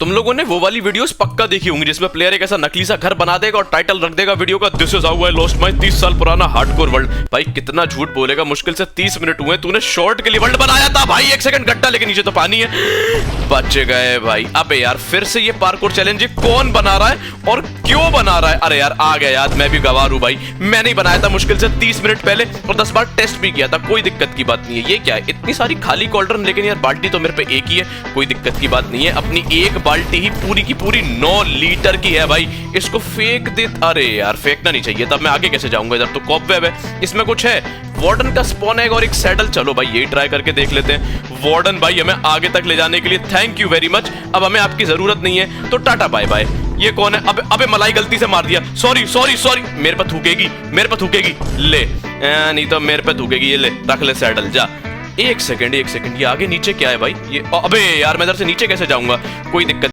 तुम लोगों ने वो वाली वीडियोस पक्का देखी होंगी जिसमें प्लेयर एक ऐसा नकली सा घर बना देगा और टाइटल रख देगा वीडियो का, this is how I lost my 30 साल पुराना हार्डकोर वर्ल्ड। भाई कितना झूठ बोलेगा, मुश्किल से 30 मिनट हुए, तूने शॉर्ट के लिए वर्ल्ड बनाया था भाई। 1 सेकंड गड्ढा, लेकिन नीचे तो पानी है। बच गए भाई। अबे यार फिर से ये पार्कोर चैलेंज कौन बना रहा है और क्यों बना रहा है? अरे यार आ गया याद, मैं भी गवार हूं भाई। मैंने ही बनाया था मुश्किल से 30 मिनट पहले और 10 बार टेस्ट भी किया था, कोई दिक्कत की बात नहीं है। ये क्या है, इतनी सारी खाली कॉल्ड्रन, लेकिन यार बाल्टी तो मेरे पे एक ही है, कोई दिक्कत की बात नहीं है। अपनी एक बाल्टी ही पूरी की पूरी 9 लीटर की है भाई, इसको फेंक दे। अरे यार फेंकना नहीं चाहिए, तब मैं आगे कैसे जाऊंगा? इधर तो कॉबवेब है, इसमें कुछ है। वार्डन का स्पॉन है और एक सैडल, चलो भाई यही ट्राई करके देख लेते हैं। वार्डन भाई हमें आगे तक ले जाने के लिए थैंक यू वेरी मच। अब हमें आपकी जरूरत नहीं है तो टाटा बाय बाय। ये कौन है? अबे मलाई गलती से मार दिया, सॉरी सॉरी सॉरी। मेरे पे थूकेगी, मेरे पे थूकेगी, ले नहीं तो मेरे पे थूकेगी। ये ले रख ले सैडल, जा। एक सेकंड, ये आगे नीचे क्या है भाई? ये अबे यार मैं इधर से नीचे कैसे जाऊंगा? कोई दिक्कत